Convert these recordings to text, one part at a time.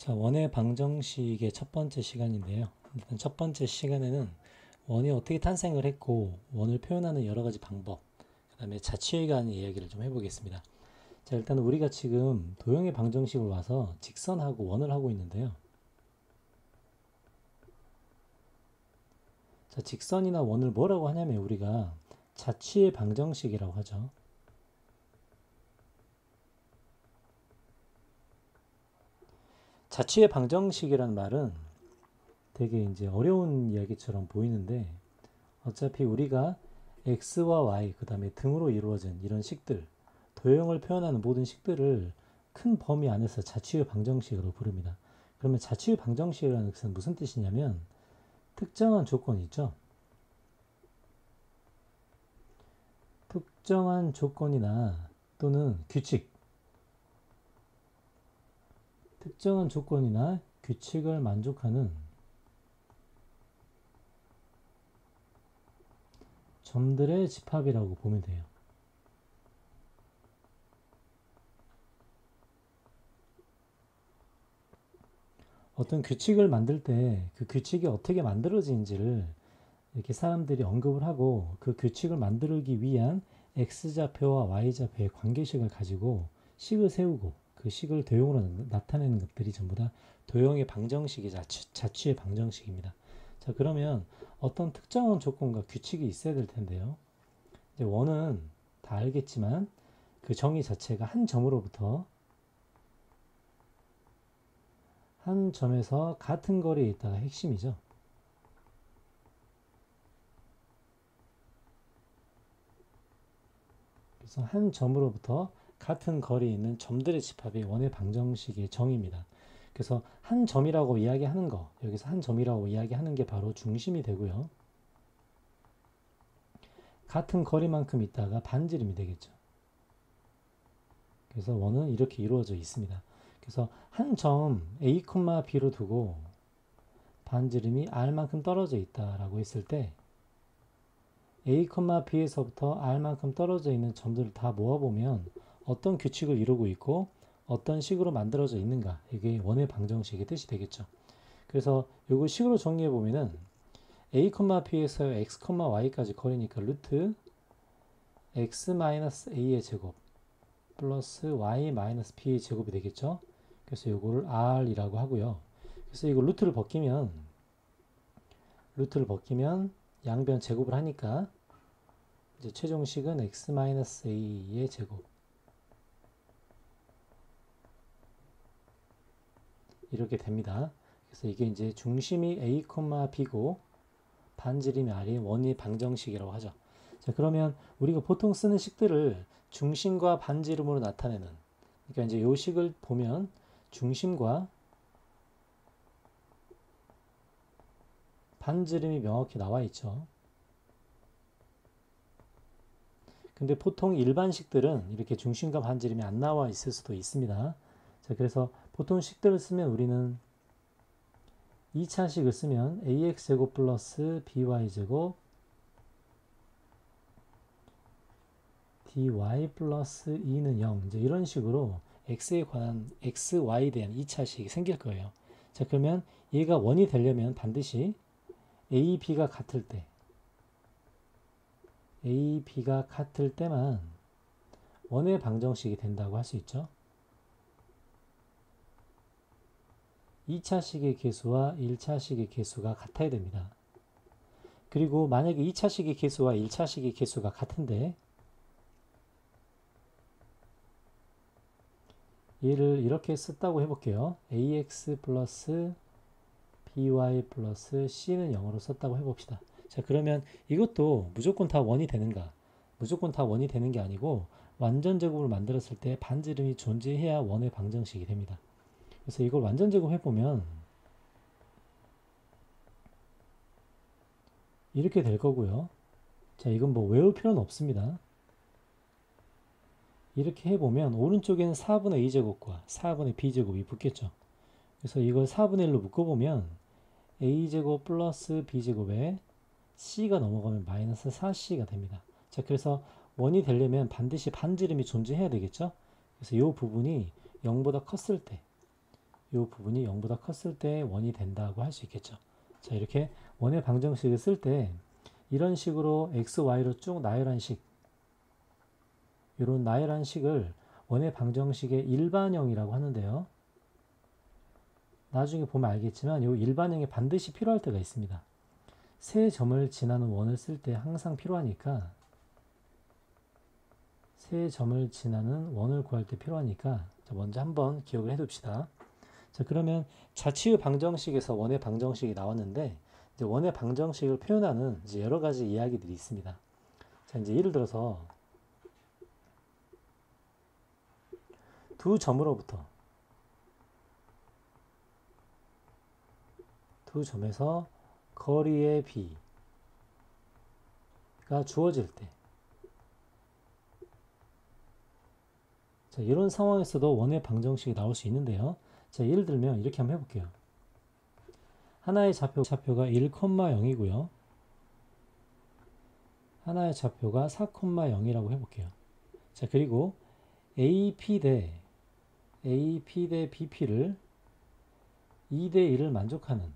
자, 원의 방정식의 첫 번째 시간인데요. 일단 첫 번째 시간에는 원이 어떻게 탄생을 했고, 원을 표현하는 여러 가지 방법, 그 다음에 자취에 관한 이야기를 좀 해보겠습니다. 자, 일단 우리가 지금 도형의 방정식을 와서 직선하고 원을 하고 있는데요. 자, 직선이나 원을 뭐라고 하냐면 우리가 자취의 방정식이라고 하죠. 자취의 방정식이라는 말은 되게 이제 어려운 이야기처럼 보이는데 어차피 우리가 x와 y, 그 다음에 등으로 이루어진 이런 식들, 도형을 표현하는 모든 식들을 큰 범위 안에서 자취의 방정식으로 부릅니다. 그러면 자취의 방정식이라는 것은 무슨 뜻이냐면 특정한 조건이 있죠. 특정한 조건이나 또는 규칙, 특정한 조건이나 규칙을 만족하는 점들의 집합이라고 보면 돼요. 어떤 규칙을 만들 때 그 규칙이 어떻게 만들어지는지를 이렇게 사람들이 언급을 하고 그 규칙을 만들기 위한 x좌표와 y좌표의 관계식을 가지고 식을 세우고 그 식을 도형으로 나타내는 것들이 전부 다 도형의 방정식이 자취의 방정식입니다. 자, 그러면 어떤 특정한 조건과 규칙이 있어야 될 텐데요. 이제 원은 다 알겠지만 그 정의 자체가 한 점으로부터 한 점에서 같은 거리에 있다가 핵심이죠. 그래서 한 점으로부터 같은 거리에 있는 점들의 집합이 원의 방정식의 정의입니다. 그래서 한 점이라고 이야기하는 거, 여기서 한 점이라고 이야기하는 게 바로 중심이 되고요. 같은 거리만큼 있다가 반지름이 되겠죠. 그래서 원은 이렇게 이루어져 있습니다. 그래서 한 점 A, B로 두고 반지름이 R만큼 떨어져 있다라고 했을 때 A, B에서부터 R만큼 떨어져 있는 점들을 다 모아보면 어떤 규칙을 이루고 있고 어떤 식으로 만들어져 있는가, 이게 원의 방정식의 뜻이 되겠죠. 그래서 이거 식으로 정리해 보면은 A, B에서 X, Y까지 거리니까 루트 X-A의 제곱 플러스 Y-B의 제곱이 되겠죠. 그래서 이거를 R이라고 하고요. 그래서 이거 루트를 벗기면 양변 제곱을 하니까 이제 최종식은 X-A의 제곱 이렇게 됩니다. 그래서 이게 이제 중심이 A, B고 반지름이 R인 원의 방정식이라고 하죠. 자, 그러면 우리가 보통 쓰는 식들을 중심과 반지름으로 나타내는, 그러니까 이제 요 식을 보면 중심과 반지름이 명확히 나와 있죠. 근데 보통 일반 식들은 이렇게 중심과 반지름이 안 나와 있을 수도 있습니다. 자, 그래서 보통 식들을 쓰면 우리는 2차식을 쓰면 ax제곱 플러스 by제곱 dy 플러스 2는 0, 이제 이런 식으로 x에 관한 x, y에 대한 2차식이 생길 거예요. 자, 그러면 얘가 원이 되려면 반드시 a, b가 같을 때만 원의 방정식이 된다고 할 수 있죠. 2차식의 개수와 1차식의 개수가 같아야 됩니다. 그리고 만약에 2차식의 개수와 1차식의 개수가 같은데 얘를 이렇게 썼다고 해볼게요. ax 플러스 by 플러스 c는 0으로 썼다고 해봅시다. 자, 그러면 이것도 무조건 다 원이 되는가? 무조건 다 원이 되는 게 아니고 완전 제곱을 만들었을 때 반지름이 존재해야 원의 방정식이 됩니다. 그래서 이걸 완전 제곱해보면 이렇게 될 거고요. 자, 이건 뭐 외울 필요는 없습니다. 이렇게 해보면 오른쪽에는 4분의 a제곱과 4분의 b제곱이 붙겠죠. 그래서 이걸 4분의 1로 묶어보면 a제곱 플러스 b제곱에 c가 넘어가면 마이너스 4c가 됩니다. 자, 그래서 원이 되려면 반드시 반지름이 존재해야 되겠죠. 그래서 이 부분이 0보다 컸을 때, 부분이 0보다 컸을 때 원이 된다고 할 수 있겠죠. 자, 이렇게 원의 방정식을 쓸 때 이런 식으로 x, y로 쭉 나열한 식, 이런 나열한 식을 원의 방정식의 일반형이라고 하는데요. 나중에 보면 알겠지만 이 일반형이 반드시 필요할 때가 있습니다. 세 점을 지나는 원을 쓸 때 항상 필요하니까, 세 점을 지나는 원을 구할 때 필요하니까 먼저 한번 기억을 해 둡시다. 자, 그러면 자치의 방정식에서 원의 방정식이 나왔는데, 이제 원의 방정식을 표현하는 이제 여러 가지 이야기들이 있습니다. 자, 이제 예를 들어서 두 점으로부터, 두 점에서 거리의 b가 주어질 때, 자, 이런 상황에서도 원의 방정식이 나올 수 있는데요. 자, 예를 들면 이렇게 한번 해볼게요. 하나의 좌표가 1,0이고요. 하나의 좌표가 4,0이라고 해볼게요. 자, 그리고 AP 대 BP를 2대 1을 만족하는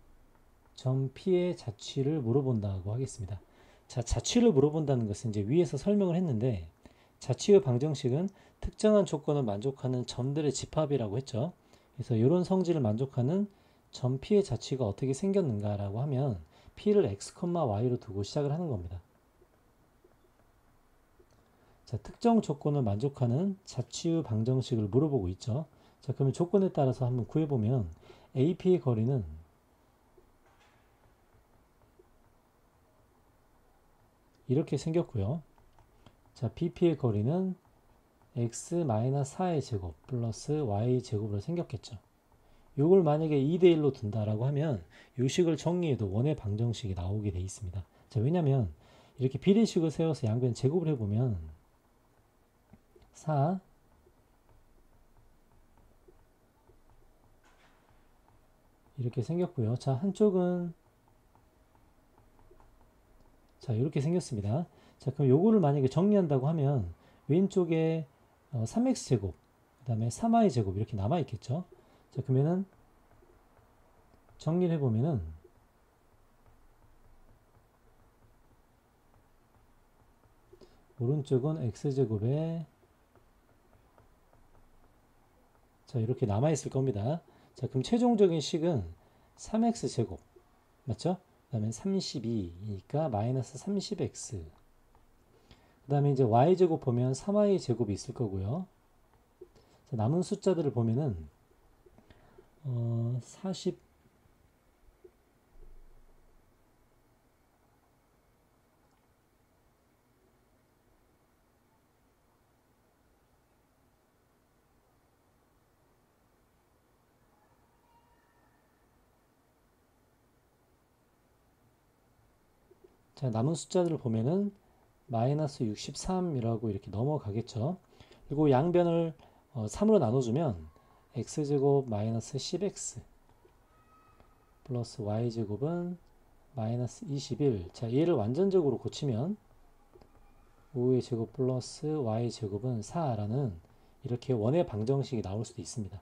점 P의 자취를 물어본다고 하겠습니다. 자, 자취를 물어본다는 것은 이제 위에서 설명을 했는데, 자취의 방정식은 특정한 조건을 만족하는 점들의 집합이라고 했죠. 그래서 이런 성질을 만족하는 점 P의 자취가 어떻게 생겼는가라고 하면 P를 x, y로 두고 시작을 하는 겁니다. 자, 특정 조건을 만족하는 자취의 방정식을 물어보고 있죠. 자, 그러면 조건에 따라서 한번 구해보면 AP의 거리는 이렇게 생겼고요. 자, BP의 거리는 x-4의 제곱 플러스 y 제곱으로 생겼겠죠. 이걸 만약에 2대1로 둔다라고 하면 이 식을 정리해도 원의 방정식이 나오게 돼 있습니다. 자, 왜냐면 이렇게 비례식을 세워서 양변 제곱을 해보면 4 이렇게 생겼고요. 자, 한쪽은 자, 이렇게 생겼습니다. 자, 그럼 요거를 만약에 정리한다고 하면 왼쪽에 3x제곱, 그 다음에 3y제곱 이렇게 남아있겠죠. 자, 그러면은 정리를 해보면은 오른쪽은 x제곱에 자, 이렇게 남아있을 겁니다. 자, 그럼 최종적인 식은 3x제곱 맞죠? 그 다음에 32니까 마이너스 30x, 그 다음에 이제 y제곱 보면 3y제곱이 있을 거고요. 자, 남은 숫자들을 보면은 40 자, 남은 숫자들을 보면은 마이너스 63이라고 이렇게 넘어가겠죠. 그리고 양변을 3으로 나눠주면 x제곱 마이너스 10x 플러스 y제곱은 마이너스 21. 자, 얘를 완전적으로 고치면 5의 제곱 플러스 y제곱은 4라는 이렇게 원의 방정식이 나올 수도 있습니다.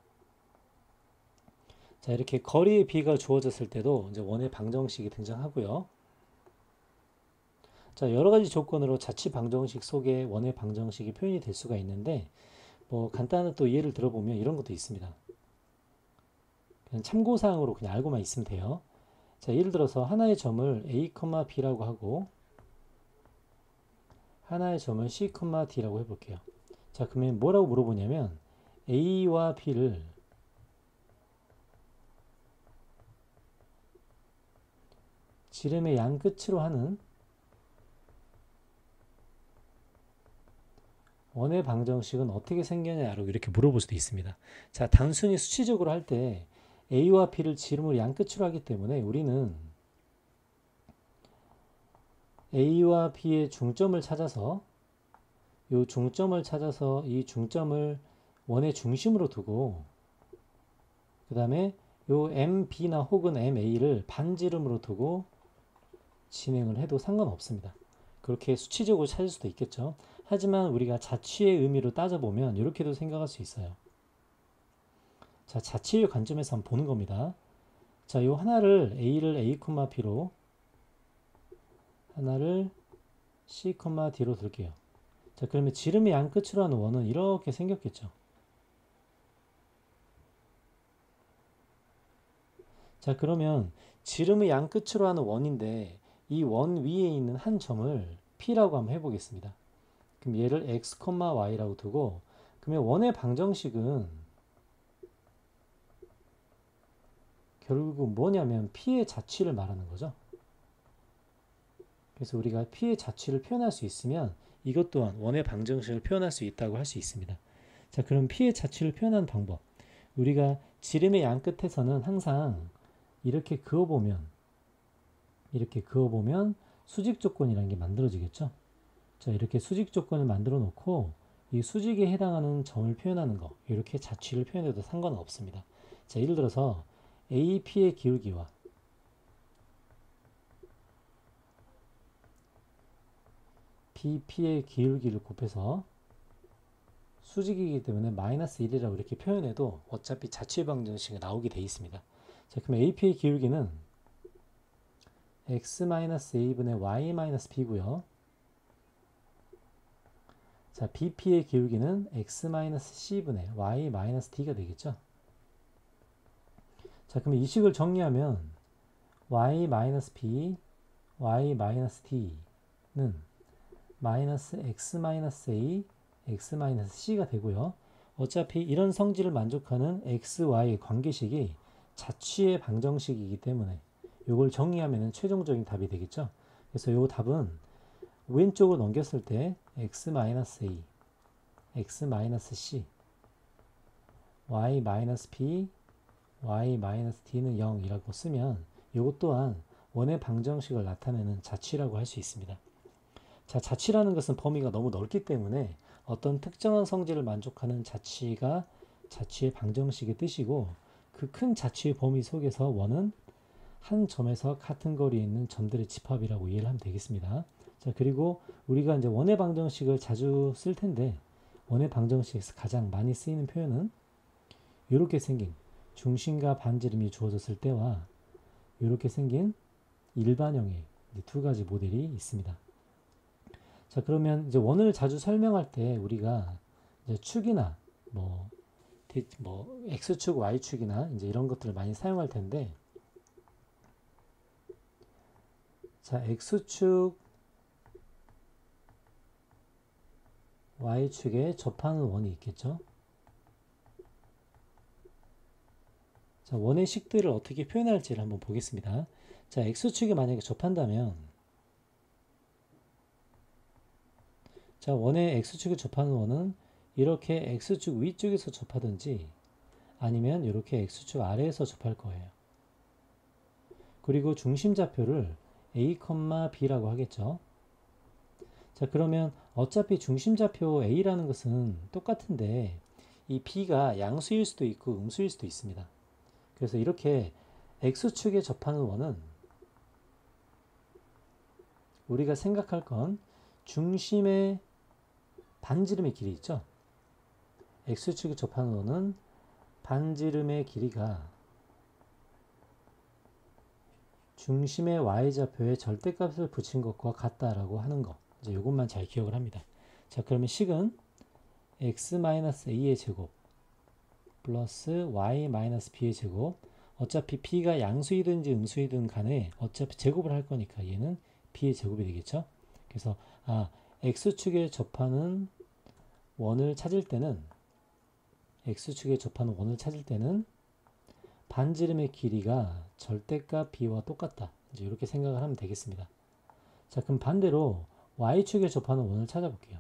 자, 이렇게 거리의 b가 주어졌을 때도 이제 원의 방정식이 등장하고요. 자, 여러 가지 조건으로 자치 방정식 속에 원의 방정식이 표현이 될 수가 있는데, 뭐 간단한 또 예를 들어보면 이런 것도 있습니다. 그냥 참고사항으로 그냥 알고만 있으면 돼요. 자, 예를 들어서 하나의 점을 a, b라고 하고 하나의 점을 c, d라고 해볼게요. 자, 그러면 뭐라고 물어보냐면 a와 b를 지름의 양 끝으로 하는 원의 방정식은 어떻게 생겼냐라고 이렇게 물어볼 수도 있습니다. 자, 단순히 수치적으로 할 때 a와 b를 지름으로 양 끝으로 하기 때문에 우리는 a와 b의 중점을 찾아서 이 중점을 원의 중심으로 두고 그 다음에 요 mb나 혹은 ma를 반지름으로 두고 진행을 해도 상관없습니다. 그렇게 수치적으로 찾을 수도 있겠죠. 하지만 우리가 자취의 의미로 따져보면 이렇게도 생각할 수 있어요. 자, 자치의 관점에서 한번 보는 겁니다. 자, 요 하나를 a를 a, b로 하나를 c, d로 둘게요. 자, 그러면 지름의 양 끝으로 하는 원은 이렇게 생겼겠죠. 자, 그러면 지름의 양 끝으로 하는 원인데 이 원 위에 있는 한 점을 P라고 한번 해보겠습니다. 그럼 얘를 x, y라고 두고 그러면 원의 방정식은 결국 뭐냐면 P의 자취를 말하는 거죠. 그래서 우리가 P의 자취를 표현할 수 있으면 이것 또한 원의 방정식을 표현할 수 있다고 할 수 있습니다. 자, 그럼 P의 자취를 표현하는 방법. 우리가 지름의 양 끝에서는 항상 이렇게 그어보면 수직 조건이라는 게 만들어지겠죠. 자, 이렇게 수직 조건을 만들어 놓고 이 수직에 해당하는 점을 표현하는 거, 이렇게 자취를 표현해도 상관은 없습니다. 자, 예를 들어서 AP의 기울기와 BP의 기울기를 곱해서 수직이기 때문에 마이너스 1이라고 이렇게 표현해도 어차피 자취의 방정식이 나오게 돼 있습니다. 자, 그럼 AP의 기울기는 x-a분의 y-b고요. 자, BP의 기울기는 x-c분의 y-d가 되겠죠. 자, 그럼 이 식을 정리하면 y-b, y-d는 마이너스 x-a, x-c가 되고요. 어차피 이런 성질을 만족하는 x, y 관계식이 자취의 방정식이기 때문에 이걸 정리하면 최종적인 답이 되겠죠. 그래서 이 답은 왼쪽으로 넘겼을 때 x-a, x-c, y-p, y-d는 0이라고 쓰면 이것 또한 원의 방정식을 나타내는 자취라고 할 수 있습니다. 자, 자취라는 것은 범위가 너무 넓기 때문에 어떤 특정한 성질을 만족하는 자취가 자취의 방정식의 뜻이고 그 큰 자취의 범위 속에서 원은 한 점에서 같은 거리에 있는 점들의 집합이라고 이해를 하면 되겠습니다. 자, 그리고 우리가 이제 원의 방정식을 자주 쓸 텐데 원의 방정식에서 가장 많이 쓰이는 표현은 이렇게 생긴 중심과 반지름이 주어졌을 때와 이렇게 생긴 일반형의 두 가지 모델이 있습니다. 자, 그러면 이제 원을 자주 설명할 때 우리가 이제 축이나 뭐 x축, y축이나 이제 이런 것들을 많이 사용할 텐데, 자, x축, y축에 접하는 원이 있겠죠. 자, 원의 식들을 어떻게 표현할지를 한번 보겠습니다. 자, x축에 만약에 접한다면, 자, 원의 x축에 접하는 원은 이렇게 x축 위쪽에서 접하든지 아니면 이렇게 x축 아래에서 접할 거예요. 그리고 중심좌표를 a, b라고 하겠죠. 자, 그러면 어차피 중심좌표 a라는 것은 똑같은데 이 b가 양수일 수도 있고 음수일 수도 있습니다. 그래서 이렇게 x축에 접하는 원은 우리가 생각할 건 중심의 반지름의 길이 있죠. x축에 접하는 원은 반지름의 길이가 중심의 y좌표에 절대값을 붙인 것과 같다라고 하는 거. 이제 이것만 잘 기억을 합니다. 자, 그러면 식은 x-a의 제곱 플러스 y-b의 제곱. 어차피 b가 양수이든지 음수이든 간에 어차피 제곱을 할 거니까 얘는 b의 제곱이 되겠죠. 그래서 x축에 접하는 원을 찾을 때는 반지름의 길이가 절대값 b와 똑같다. 이제 이렇게 생각을 하면 되겠습니다. 자, 그럼 반대로 y축에 접하는 원을 찾아볼게요.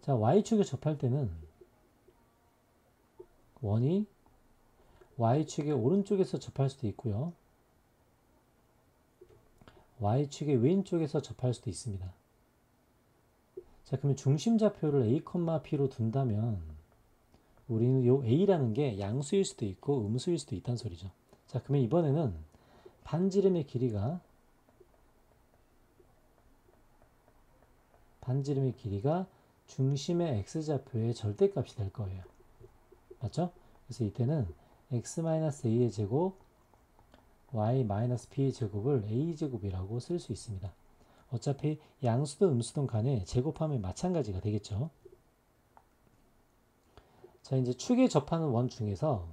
자, y축에 접할 때는 원이 y축의 오른쪽에서 접할 수도 있고요. y축의 왼쪽에서 접할 수도 있습니다. 자, 그러면 중심좌표를 a, p로 둔다면 우리는 이 a라는 게 양수일 수도 있고 음수일 수도 있다는 소리죠. 자, 그러면 이번에는 반지름의 길이가 중심의 x좌표의 절대값이 될 거예요. 맞죠? 그래서 이때는 x-a의 제곱 y-b의 제곱을 a제곱이라고 쓸 수 있습니다. 어차피 양수든 음수든 간에 제곱하면 마찬가지가 되겠죠. 자, 이제 축에 접하는 원 중에서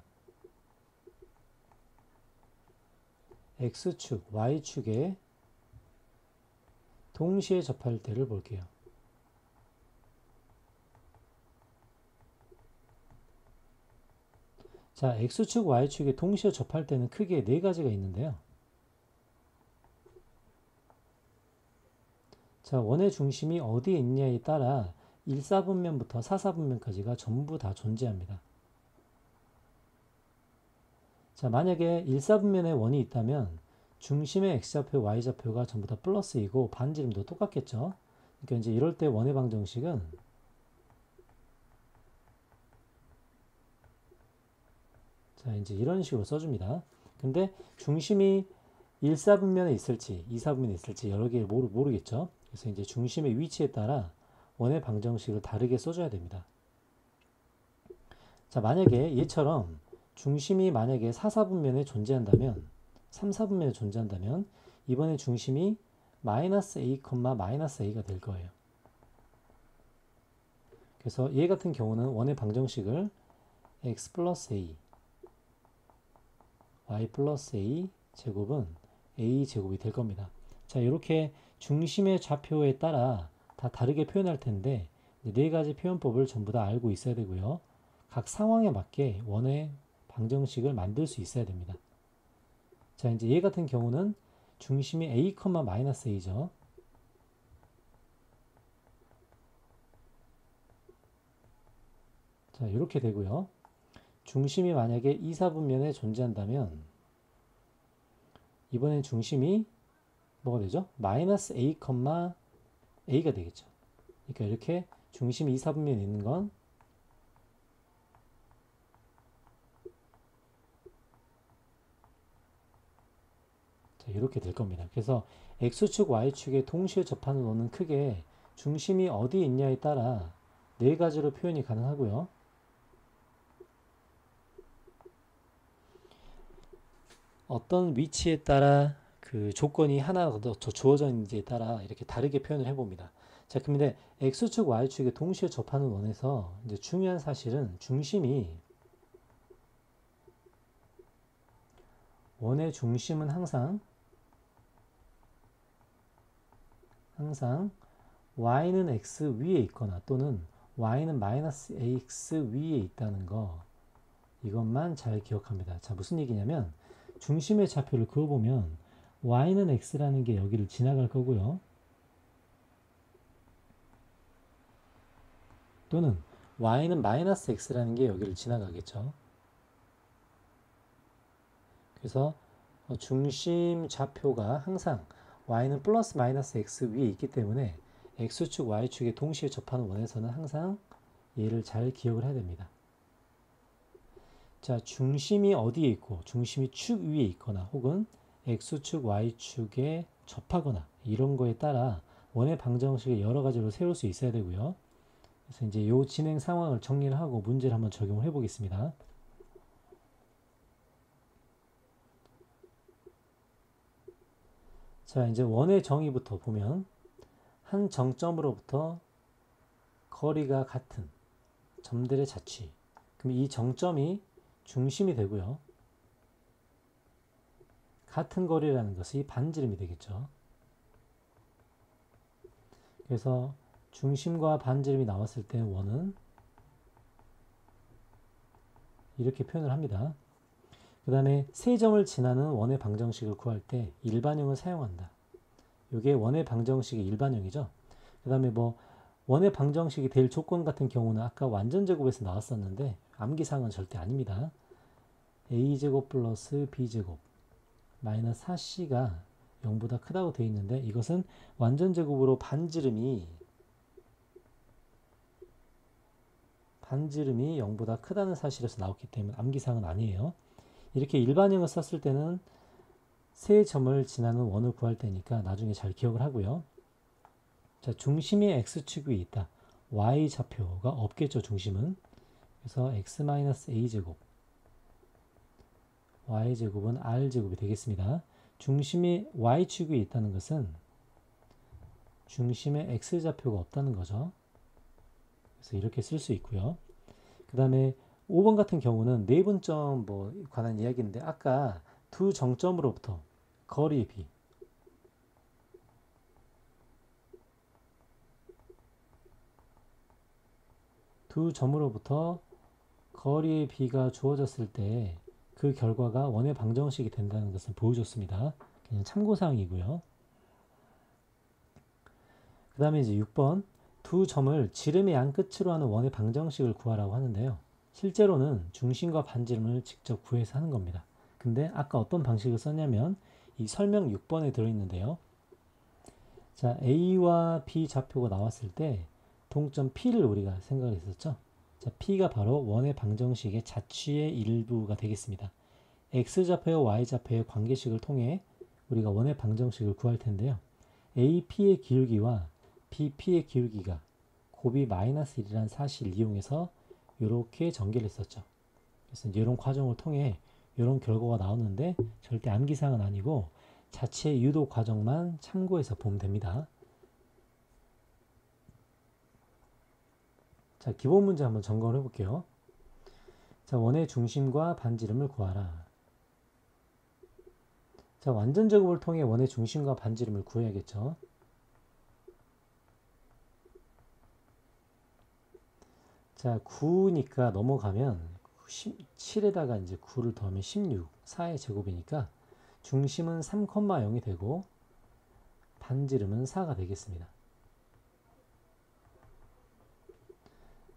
x축, y축에 동시에 접할 때를 볼게요. 자, x축, y축에 동시에 접할 때는 크게 네 가지가 있는데요. 자, 원의 중심이 어디에 있냐에 따라 1사분면부터 4사분면까지가 전부 다 존재합니다. 자, 만약에 1사분면에 원이 있다면 중심의 x좌표, y좌표가 전부 다 플러스이고 반지름도 똑같겠죠. 그러니까 이제 이럴 때 원의 방정식은 자, 이제 이런 식으로 써줍니다. 근데 중심이 1사분면에 있을지 2사분면에 있을지 여러 개 모르겠죠. 그래서 이제 중심의 위치에 따라 원의 방정식을 다르게 써줘야 됩니다. 자, 만약에 얘처럼 중심이 만약에 4사분면에 존재한다면 3사분면에 존재한다면 이번에 중심이 마이너스 a, 마이너스 a가 될 거예요. 그래서 얘 같은 경우는 원의 방정식을 x 플러스 a, y 플러스 a 제곱은 a 제곱이 될 겁니다. 자, 이렇게 중심의 좌표에 따라 다 다르게 표현할 텐데 네 가지 표현법을 전부 다 알고 있어야 되고요. 각 상황에 맞게 원의 방정식을 만들 수 있어야 됩니다. 자, 이제 얘 같은 경우는 중심이 a, 마이너스 a죠. 자, 이렇게 되고요. 중심이 만약에 2사분면에 존재한다면 이번엔 중심이 뭐가 되죠? 마이너스 a, a가 되겠죠. 그러니까 이렇게 중심이 2사분면에 있는 건 자, 이렇게 될 겁니다. 그래서 x축, y축에 동시에 접하는 원은 크게 중심이 어디에 있냐에 따라 네 가지로 표현이 가능하고요. 어떤 위치에 따라 그 조건이 하나 더 주어져 있는지에 따라 이렇게 다르게 표현을 해봅니다. 자, 그런데 x축, y축에 동시에 접하는 원에서 이제 중요한 사실은 원의 중심은 항상 y는 x 위에 있거나 또는 y는 마이너스 ax 위에 있다는 거 이것만 잘 기억합니다. 자, 무슨 얘기냐면 중심의 좌표를 그어보면 y는 x라는 게 여기를 지나갈 거고요. 또는 y는 마이너스 x라는 게 여기를 지나가겠죠. 그래서 중심 좌표가 항상 y는 플러스 마이너스 x 위에 있기 때문에 x축, y축에 동시에 접하는 원에서는 항상 얘를 잘 기억을 해야 됩니다. 자, 중심이 어디에 있고 중심이 축 위에 있거나 혹은 x축, y축에 접하거나 이런 거에 따라 원의 방정식을 여러 가지로 세울 수 있어야 되고요. 그래서 이제 요 진행 상황을 정리를 하고 문제를 한번 적용을 해 보겠습니다. 자, 이제 원의 정의부터 보면 한 정점으로부터 거리가 같은 점들의 자취. 그럼 이 정점이 중심이 되고요. 같은 거리라는 것이 반지름이 되겠죠. 그래서 중심과 반지름이 나왔을 때 원은 이렇게 표현을 합니다. 그 다음에 세 점을 지나는 원의 방정식을 구할 때 일반형을 사용한다. 이게 원의 방정식의 일반형이죠. 그 다음에 뭐 원의 방정식이 될 조건 같은 경우는 아까 완전제곱에서 나왔었는데 암기사항은 절대 아닙니다. a제곱 플러스 b제곱 마이너스 4c가 0보다 크다고 되어 있는데 이것은 완전제곱으로 반지름이 0보다 크다는 사실에서 나왔기 때문에 암기사항은 아니에요. 이렇게 일반형을 썼을 때는 세 점을 지나는 원을 구할 때니까 나중에 잘 기억을 하고요. 자, 중심이 x축 위에 있다. y좌표가 없겠죠, 중심은. 그래서 x-a제곱 y제곱은 r제곱이 되겠습니다. 중심이 y축에 있다는 것은 중심에 x좌표가 없다는 거죠. 그래서 이렇게 쓸 수 있고요. 그 다음에 5번 같은 경우는 내분점 관한 이야기인데 아까 두 정점으로부터 거리의 비 두 점으로부터 거리의 비가 주어졌을 때 그 결과가 원의 방정식이 된다는 것을 보여줬습니다. 그냥 참고사항이고요. 그 다음에 이제 6번 두 점을 지름의 양 끝으로 하는 원의 방정식을 구하라고 하는데요. 실제로는 중심과 반지름을 직접 구해서 하는 겁니다. 근데 아까 어떤 방식을 썼냐면 이 설명 6번에 들어있는데요. 자, A와 B 좌표가 나왔을 때 동점 P를 우리가 생각을 했었죠. 자, P가 바로 원의 방정식의 자취의 일부가 되겠습니다. X좌표와 Y좌표의 관계식을 통해 우리가 원의 방정식을 구할 텐데요. AP의 기울기와 BP의 기울기가 곱이 -1이라는 사실을 이용해서 이렇게 전개를 했었죠. 그래서 이런 과정을 통해 이런 결과가 나오는데 절대 암기사항은 아니고 자체 유도 과정만 참고해서 보면 됩니다. 자, 기본 문제 한번 점검을 해볼게요. 자, 원의 중심과 반지름을 구하라. 자, 완전 제곱을 통해 원의 중심과 반지름을 구해야겠죠. 자, 9니까 넘어가면 7에다가 이제 9를 더하면 16, 4의 제곱이니까 중심은 3,0이 되고 반지름은 4가 되겠습니다.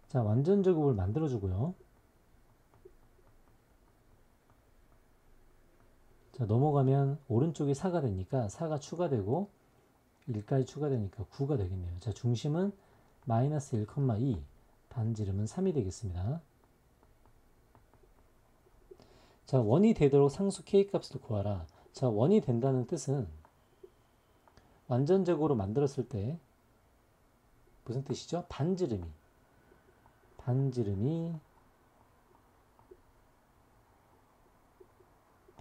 자, 완전 제곱을 만들어 주고요. 자, 넘어가면 오른쪽이 4가 되니까 4가 추가되고 1까지 추가되니까 9가 되겠네요. 자, 중심은 -1,2, 반지름은 3이 되겠습니다. 자, 원이 되도록 상수 K값을 구하라. 자, 원이 된다는 뜻은 완전 제곱으로 만들었을 때 무슨 뜻이죠? 반지름이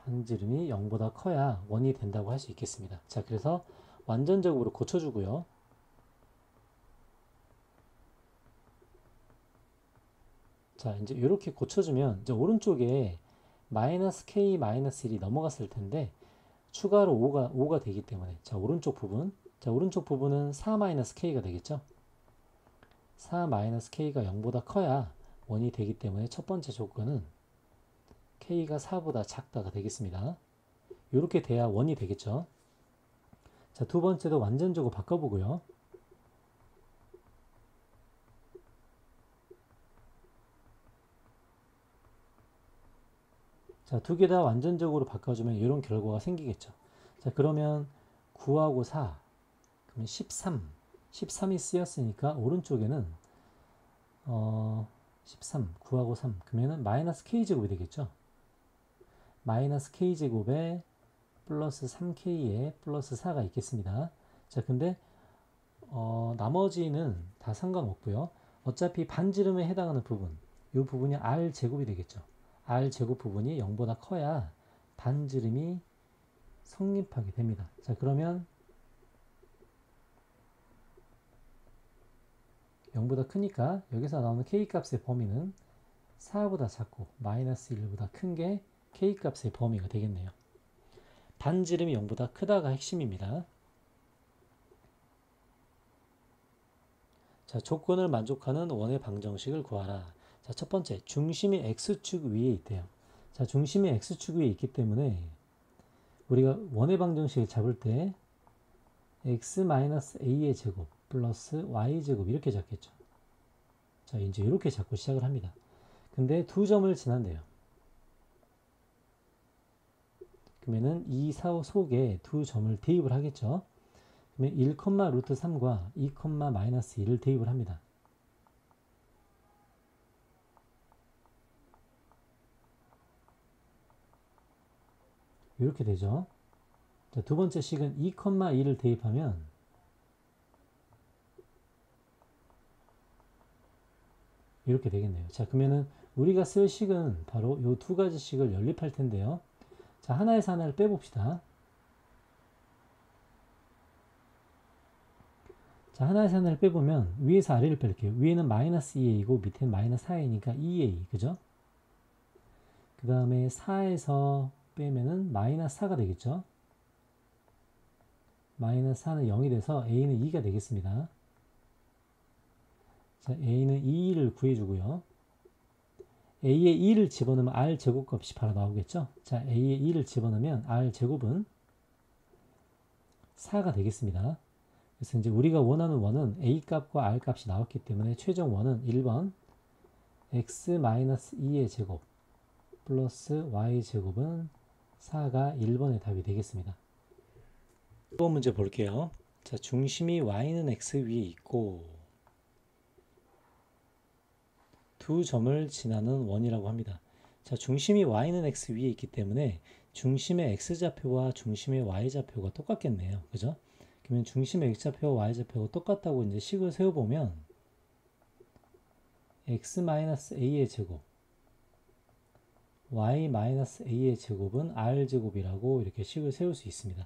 0보다 커야 원이 된다고 할 수 있겠습니다. 자, 그래서 완전 제곱으로 고쳐주고요. 자, 이제 이렇게 고쳐주면 이제 오른쪽에 -k-1이 넘어갔을 텐데 추가로 5가 되기 때문에 자, 오른쪽 부분은 4-k가 되겠죠. 4-k가 0보다 커야 원이 되기 때문에 첫 번째 조건은 k가 4보다 작다가 되겠습니다. 이렇게 돼야 원이 되겠죠. 자, 두 번째도 완전제곱 바꿔보고요. 자, 두 개 다 완전적으로 바꿔주면 이런 결과가 생기겠죠. 자, 그러면 9하고 4, 그러면 13이 쓰였으니까 오른쪽에는 13, 9하고 3, 그러면은 -k제곱이 되겠죠. -k제곱에 플러스 3k에 플러스 4가 있겠습니다. 자, 근데 나머지는 다 상관없고요. 어차피 반지름에 해당하는 부분, 이 부분이 r제곱이 되겠죠. r제곱 부분이 0보다 커야 반지름이 성립하게 됩니다. 자, 그러면 0보다 크니까 여기서 나오는 k값의 범위는 4보다 작고 -1보다 큰 게 k값의 범위가 되겠네요. 반지름이 0보다 크다가 핵심입니다. 자, 조건을 만족하는 원의 방정식을 구하라. 자, 첫 번째, 중심이 x축 위에 있대요. 자, 중심이 x축 위에 있기 때문에 우리가 원의 방정식을 잡을 때 x-a의 제곱 플러스 y제곱 이렇게 잡겠죠. 자, 이제 이렇게 잡고 시작을 합니다. 근데 두 점을 지난대요. 그러면은 이 사호 속에 두 점을 대입을 하겠죠. 그러면 1,√3과 2,-1을 대입을 합니다. 이렇게 되죠. 자, 두 번째 식은 2,2를 대입하면 이렇게 되겠네요. 자, 그러면은 우리가 쓸 식은 바로 요 두 가지 식을 연립할 텐데요. 자, 하나에서 하나를 빼봅시다. 자, 하나에서 하나를 빼보면 위에서 아래를 뺄게요. 위에는 마이너스 2a이고 밑에는 마이너스 4a니까 2a, 그죠? 그 다음에 4에서 빼면은 마이너스 4가 되겠죠? 마이너스 4는 0이 돼서 a는 2가 되겠습니다. 자, a는 2를 구해주고요. a에 2를 집어넣으면 r 제곱값이 바로 나오겠죠? 자, a에 2를 집어넣으면 r 제곱은 4가 되겠습니다. 그래서 이제 우리가 원하는 원은 a 값과 r 값이 나왔기 때문에 최종 원은 1번 x-2의 제곱 플러스 y 제곱은 4가 1번의 답이 되겠습니다. 2번 문제 볼게요. 자, 중심이 y는 x 위에 있고 두 점을 지나는 원이라고 합니다. 자, 중심이 y는 x 위에 있기 때문에 중심의 x좌표와 중심의 y좌표가 똑같겠네요. 그죠? 그러면 중심의 x좌표와 y좌표가 똑같다고 이제 식을 세워보면 x-a의 제곱 y-a의 제곱은 r제곱이라고 이렇게 식을 세울 수 있습니다.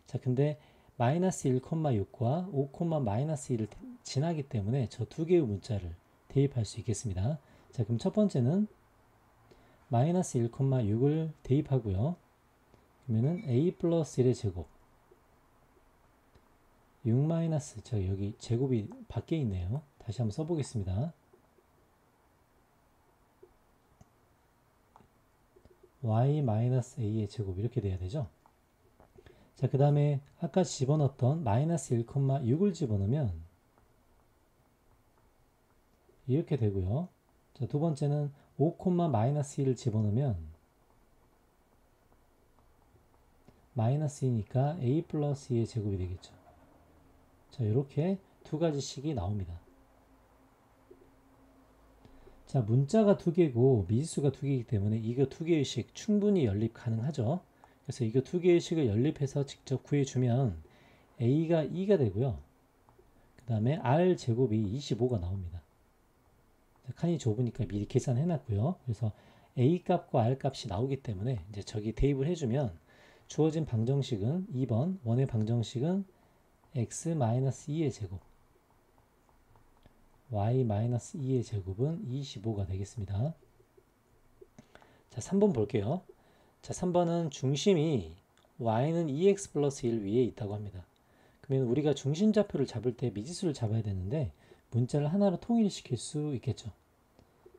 자, 근데 마이너스 1,6과 5,-1을 지나기 때문에 저 두 개의 문자를 대입할 수 있겠습니다. 자, 그럼 첫 번째는 마이너스 1,6을 대입하고요. 그러면은 a 플러스 1의 제곱 6 마이너스, 저 여기 제곱이 밖에 있네요. 다시 한번 써보겠습니다. y-a의 제곱 이렇게 돼야 되죠. 자, 그 다음에 아까 집어넣었던 마이너스 1,6을 집어넣으면 이렇게 되고요. 자, 두 번째는 5,-1을 집어넣으면 마이너스 2니까 a 플러스 2의 제곱이 되겠죠. 자, 이렇게 두 가지 식이 나옵니다. 자, 문자가 두 개고 미지수가 두 개이기 때문에 이거 두 개의 식 충분히 연립 가능하죠. 그래서 이거 두 개의 식을 연립해서 직접 구해주면 a가 2가 되고요. 그 다음에 r 제곱이 25가 나옵니다. 칸이 좁으니까 미리 계산해 놨고요. 그래서 a 값과 r 값이 나오기 때문에 이제 저기 대입을 해주면 주어진 방정식은 2번 원의 방정식은 x-2의 제곱 y-2의 제곱은 25가 되겠습니다. 자, 3번 볼게요. 자, 3번은 중심이 y는 2x 플러스 1 위에 있다고 합니다. 그러면 우리가 중심좌표를 잡을 때 미지수를 잡아야 되는데 문자를 하나로 통일시킬 수 있겠죠.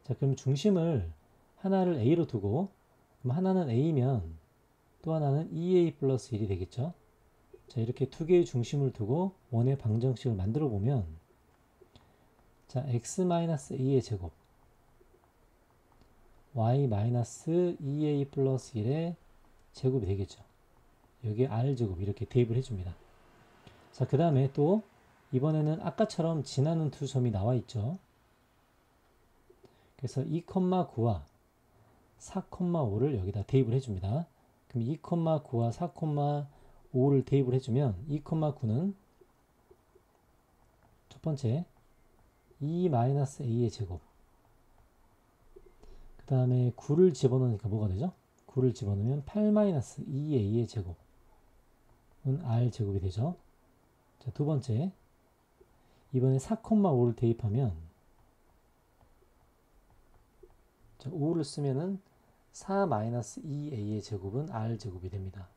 자, 그럼 중심을 하나를 a로 두고 그럼 하나는 a면 또 하나는 2a 플러스 1이 되겠죠. 자, 이렇게 두 개의 중심을 두고 원의 방정식을 만들어 보면 자, x-a의 제곱 y-2a 플러스 1의 제곱이 되겠죠. 여기에 r제곱 이렇게 대입을 해줍니다. 자, 그 다음에 또 이번에는 아까처럼 지나는 두 점이 나와 있죠. 그래서 2,9와 4,5를 여기다 대입을 해줍니다. 그럼 2,9와 4,5를 대입을 해주면 2,9는 첫 번째 2-a의 제곱 그 다음에 9를 집어넣으니까 뭐가 되죠? 9를 집어넣으면 8-2a의 제곱은 r제곱이 되죠. 자, 두 번째 이번에 4,5를 대입하면 자, 5를 쓰면은 4-2a의 제곱은 r제곱이 됩니다.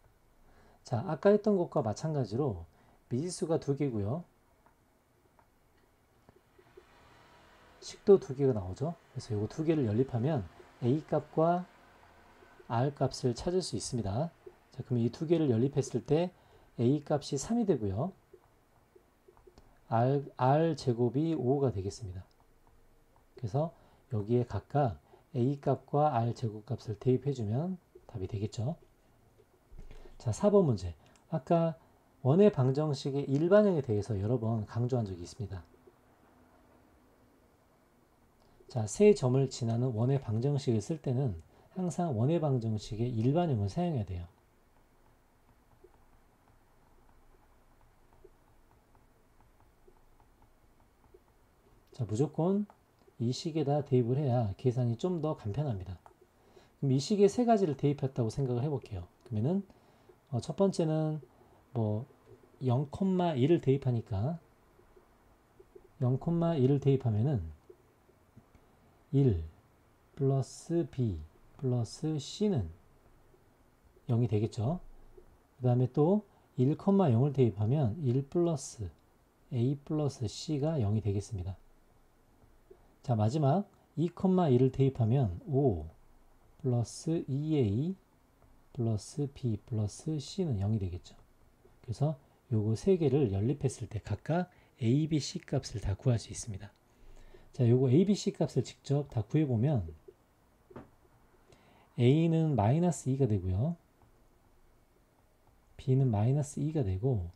자, 아까 했던 것과 마찬가지로 미지수가 두 개고요. 식도 두 개가 나오죠. 그래서 이거 두 개를 연립하면 a 값과 r 값을 찾을 수 있습니다. 자, 그럼 이 두 개를 연립했을 때 a 값이 3이 되고요. r 제곱이 5가 되겠습니다. 그래서 여기에 각각 a 값과 r 제곱 값을 대입해주면 답이 되겠죠. 자, 4번 문제. 아까 원의 방정식의 일반형에 대해서 여러 번 강조한 적이 있습니다. 자, 세 점을 지나는 원의 방정식을 쓸 때는 항상 원의 방정식의 일반형을 사용해야 돼요. 자, 무조건 이 식에다 대입을 해야 계산이 좀 더 간편합니다. 그럼 이 식에 세 가지를 대입했다고 생각을 해볼게요. 그러면은 첫 번째는 뭐 0,1을 대입하니까 0,1을 대입하면은 1 플러스 b 플러스 c는 0이 되겠죠. 그 다음에 또 1,0을 대입하면 1 플러스 a 플러스 c가 0이 되겠습니다. 자, 마지막 2,1을 대입하면 5 플러스 2a 플러스 b 플러스 c는 0이 되겠죠. 그래서 요거 세 개를 연립했을 때 각각 a, b, c 값을 다 구할 수 있습니다. 자, 요거 a, b, c 값을 직접 다 구해보면 a는 마이너스 2가 되고요. b는 마이너스 2가 되고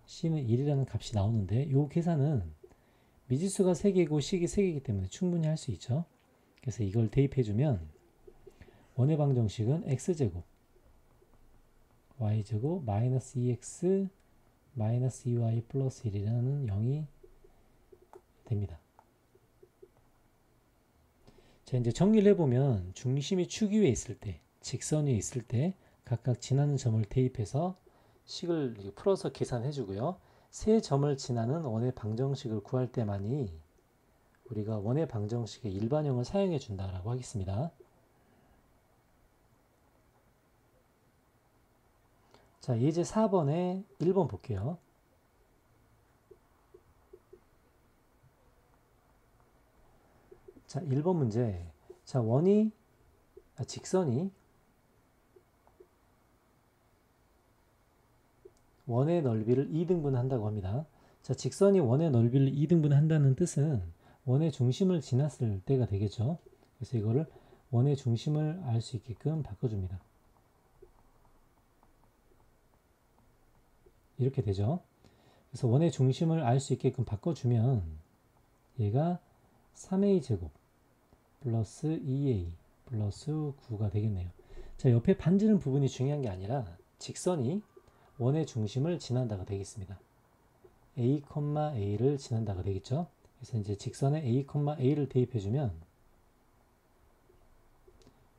c는 1이라는 값이 나오는데 요 계산은 미지수가 3개고 식이 3개이기 때문에 충분히 할 수 있죠. 그래서 이걸 대입해주면 원의 방정식은 x제곱 y제곱 마이너스 2x 마이너스 2y 플러스 1이라는 0이 됩니다. 자, 이제 정리를 해보면 중심이 축 위에 있을 때, 직선 위에 있을 때 각각 지나는 점을 대입해서 식을 풀어서 계산해주고요. 세 점을 지나는 원의 방정식을 구할 때만이 우리가 원의 방정식의 일반형을 사용해 준다라고 하겠습니다. 자, 예제 4번에 1번 볼게요. 자, 1번 문제. 자, 직선이 원의 넓이를 2등분 한다고 합니다. 자, 직선이 원의 넓이를 2등분 한다는 뜻은 원의 중심을 지났을 때가 되겠죠. 그래서 이거를 원의 중심을 알 수 있게끔 바꿔줍니다. 이렇게 되죠. 그래서 원의 중심을 알 수 있게끔 바꿔주면 얘가 3a 제곱 플러스 2a 플러스 9가 되겠네요. 자, 옆에 반지름 부분이 중요한 게 아니라 직선이 원의 중심을 지난다가 되겠습니다. a, a를 지난다가 되겠죠. 그래서 이제 직선에 a, a를 대입해주면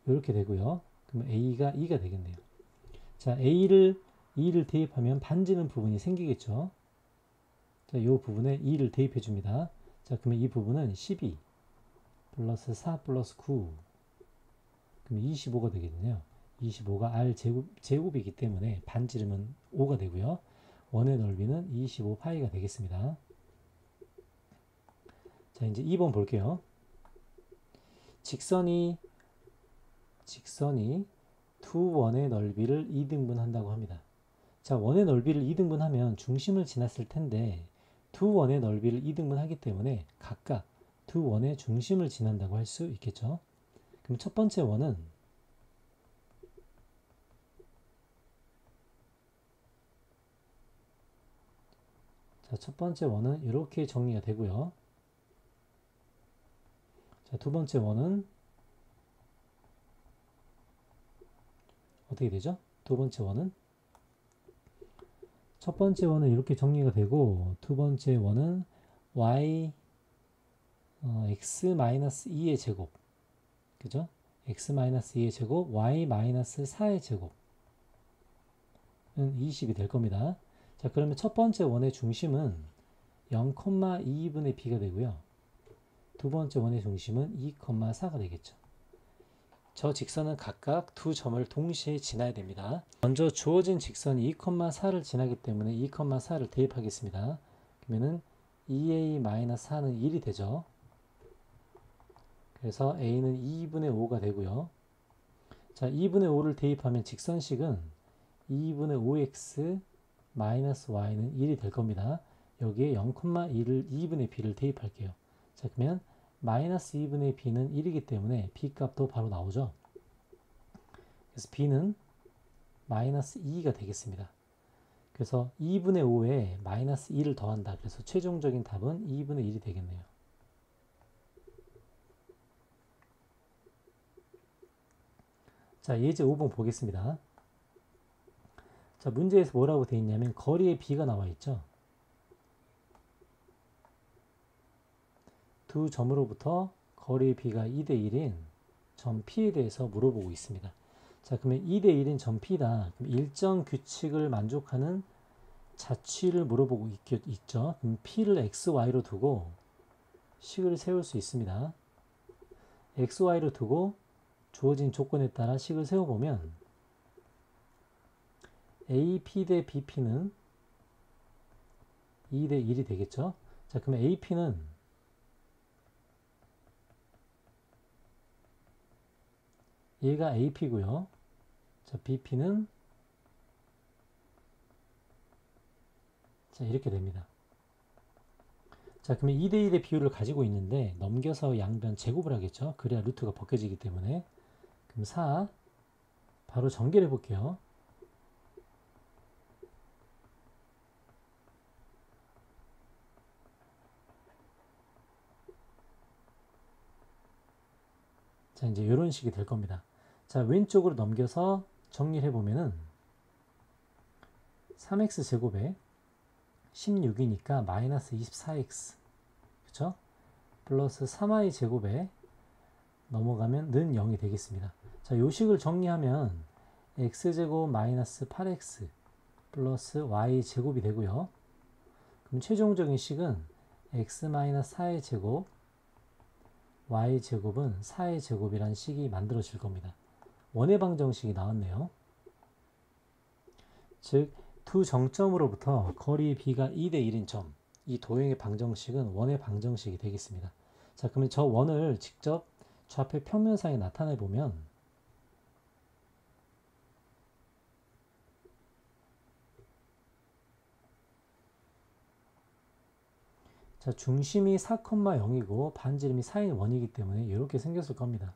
이렇게 되고요. 그러면 a가 2가 되겠네요. 자, a를 2를 대입하면 반지름 부분이 생기겠죠. 자, 이 부분에 2를 대입해 줍니다. 자, 그러면 이 부분은 12 플러스 4 플러스 9 그럼 25가 되겠네요. 25가 r 제곱이기 때문에 반지름은 5가 되고요. 원의 넓이는 25파이가 되겠습니다. 자, 이제 2번 볼게요. 직선이 두 원의 넓이를 2등분 한다고 합니다. 자, 원의 넓이를 2등분 하면 중심을 지났을 텐데 두 원의 넓이를 2등분 하기 때문에 각각 두 원의 중심을 지난다고 할 수 있겠죠. 그럼 첫 번째 원은 이렇게 정리가 되고요. 자, 두 번째 원은 어떻게 되죠? 두 번째 원은 첫 번째 원은 이렇게 정리가 되고 두 번째 원은 y x-2의 제곱 그죠? x-2의 제곱 y-4의 제곱은 20이 될 겁니다. 자, 그러면 첫 번째 원의 중심은 0,2분의 b가 되고요. 두 번째 원의 중심은 2,4가 되겠죠. 저 직선은 각각 두 점을 동시에 지나야 됩니다. 먼저 주어진 직선이 2,4를 지나기 때문에 2,4를 대입하겠습니다. 그러면은 2a-4는 1이 되죠. 그래서 a는 2분의 5가 되고요. 자, 2분의 5를 대입하면 직선식은 2분의 5x 마이너스 y는 1이 될 겁니다. 여기에 0,1을 2분의 b를 대입할게요. 자, 그러면 마이너스 2분의 b는 1이기 때문에 b 값도 바로 나오죠. 그래서 b는 마이너스 2가 되겠습니다. 그래서 2분의 5에 마이너스 2를 더한다. 그래서 최종적인 답은 2분의 1이 되겠네요. 자, 예제 5번 보겠습니다. 자, 문제에서 뭐라고 되어 있냐면 거리에 b가 나와 있죠. 두 점으로부터 거리 B가 2대 1인 점 P에 대해서 물어보고 있습니다. 자, 그러면 2대 1인 점 P다. 그럼 일정 규칙을 만족하는 자취를 물어보고 있죠. 그럼 P를 X, Y로 두고 식을 세울 수 있습니다. X, Y로 두고 주어진 조건에 따라 식을 세워보면 AP 대 BP는 2대 1이 되겠죠. 자, 그러면 AP는 얘가 AP고요. 자, BP는 자, 이렇게 됩니다. 자, 그러면 2대 1의 비율을 가지고 있는데 넘겨서 양변 제곱을 하겠죠. 그래야 루트가 벗겨지기 때문에. 그럼 4 바로 전개를 해볼게요. 자, 이제 이런 식이 될 겁니다. 자, 왼쪽으로 넘겨서 정리를 해보면은 3x 제곱에 16이니까 마이너스 24x 그쵸? 플러스 3y 제곱에 넘어가면 는 0이 되겠습니다. 자, 요 식을 정리하면 x제곱 마이너스 8x 플러스 y 제곱이 되고요. 그럼 최종적인 식은 x 마이너스 4의 제곱 y 제곱은 4의 제곱이란 식이 만들어질 겁니다. 원의 방정식이 나왔네요. 즉, 두 정점으로부터 거리 B가 2대 1인 점, 이 도형의 방정식은 원의 방정식이 되겠습니다. 자, 그러면 저 원을 직접 좌표 평면상에 나타내 보면 자, 중심이 4,0이고 반지름이 4인 원이기 때문에 이렇게 생겼을 겁니다.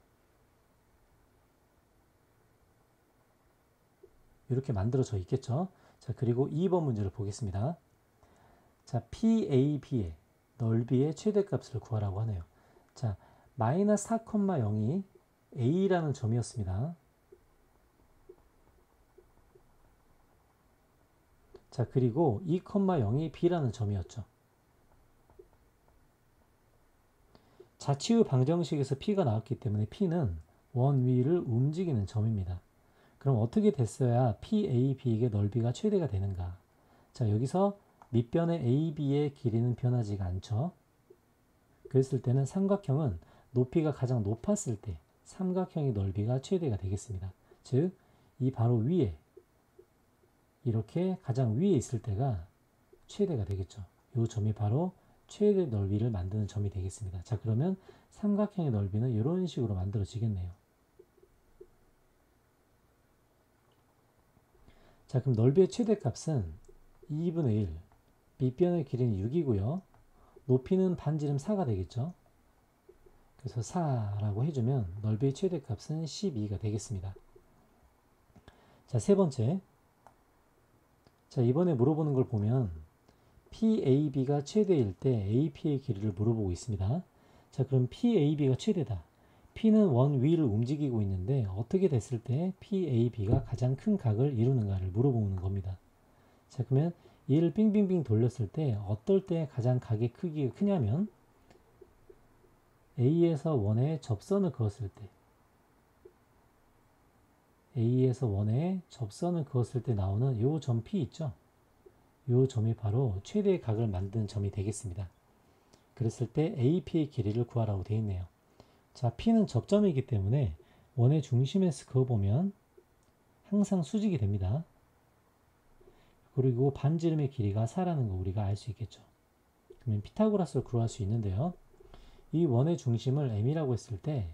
이렇게 만들어져 있겠죠. 자, 그리고 2번 문제를 보겠습니다. 자, PAB의 넓이의 최대값을 구하라고 하네요. 자, 마이너스 4,0이 A라는 점이었습니다. 자, 그리고 2,0이 B라는 점이었죠. 자취의 방정식에서 P가 나왔기 때문에 P는 원 위를 움직이는 점입니다. 그럼 어떻게 됐어야 PAB의 넓이가 최대가 되는가? 자, 여기서 밑변의 AB의 길이는 변하지가 않죠. 그랬을 때는 삼각형은 높이가 가장 높았을 때 삼각형의 넓이가 최대가 되겠습니다. 즉, 이 바로 위에 이렇게 가장 위에 있을 때가 최대가 되겠죠. 이 점이 바로 최대 넓이를 만드는 점이 되겠습니다. 자, 그러면 삼각형의 넓이는 이런 식으로 만들어지겠네요. 자, 그럼 넓이의 최대값은 2분의 1, 밑변의 길이는 6이고요. 높이는 반지름 4가 되겠죠. 그래서 4라고 해주면 넓이의 최대값은 12가 되겠습니다. 자, 세 번째. 자, 이번에 물어보는 걸 보면 PAB가 최대일 때 AP의 길이를 물어보고 있습니다. 자, 그럼 PAB가 최대다. P는 원 위를 움직이고 있는데 어떻게 됐을 때 PAB가 가장 큰 각을 이루는가를 물어보는 겁니다. 자, 그러면 얘를 빙빙빙 돌렸을 때 어떨 때 가장 각의 크기가 크냐면 A에서 원에 접선을 그었을 때 A에서 원에 접선을 그었을 때 나오는 요 점 P 있죠? 요 점이 바로 최대의 각을 만드는 점이 되겠습니다. 그랬을 때 AP의 길이를 구하라고 되어 있네요. 자, P는 접점이기 때문에 원의 중심에서 그어보면 항상 수직이 됩니다. 그리고 반지름의 길이가 4라는 거 우리가 알 수 있겠죠. 그러면 피타고라스를 구할 수 있는데요. 이 원의 중심을 M이라고 했을 때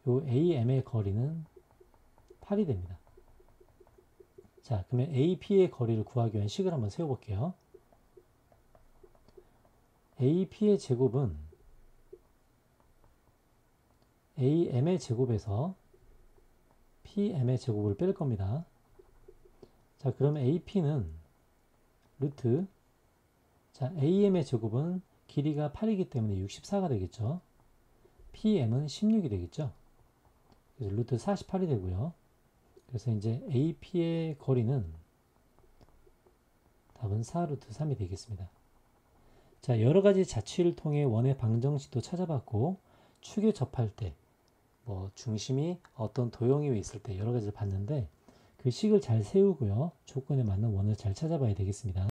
요 AM의 거리는 8이 됩니다. 자, 그러면 AP의 거리를 구하기 위한 식을 한번 세워볼게요. AP의 제곱은 AM의 제곱에서 PM의 제곱을 뺄 겁니다. 자, 그러면 AP는 루트, 자, AM의 제곱은 길이가 8이기 때문에 64가 되겠죠. PM은 16이 되겠죠. 그래서 루트 48이 되고요. 그래서 이제 AP의 거리는 답은 4루트 3이 되겠습니다. 자, 여러 가지 자취를 통해 원의 방정식도 찾아봤고 축에 접할 때, 뭐 중심이 어떤 도형 위에 있을 때 여러 가지를 봤는데 그 식을 잘 세우고요. 조건에 맞는 원을 잘 찾아봐야 되겠습니다.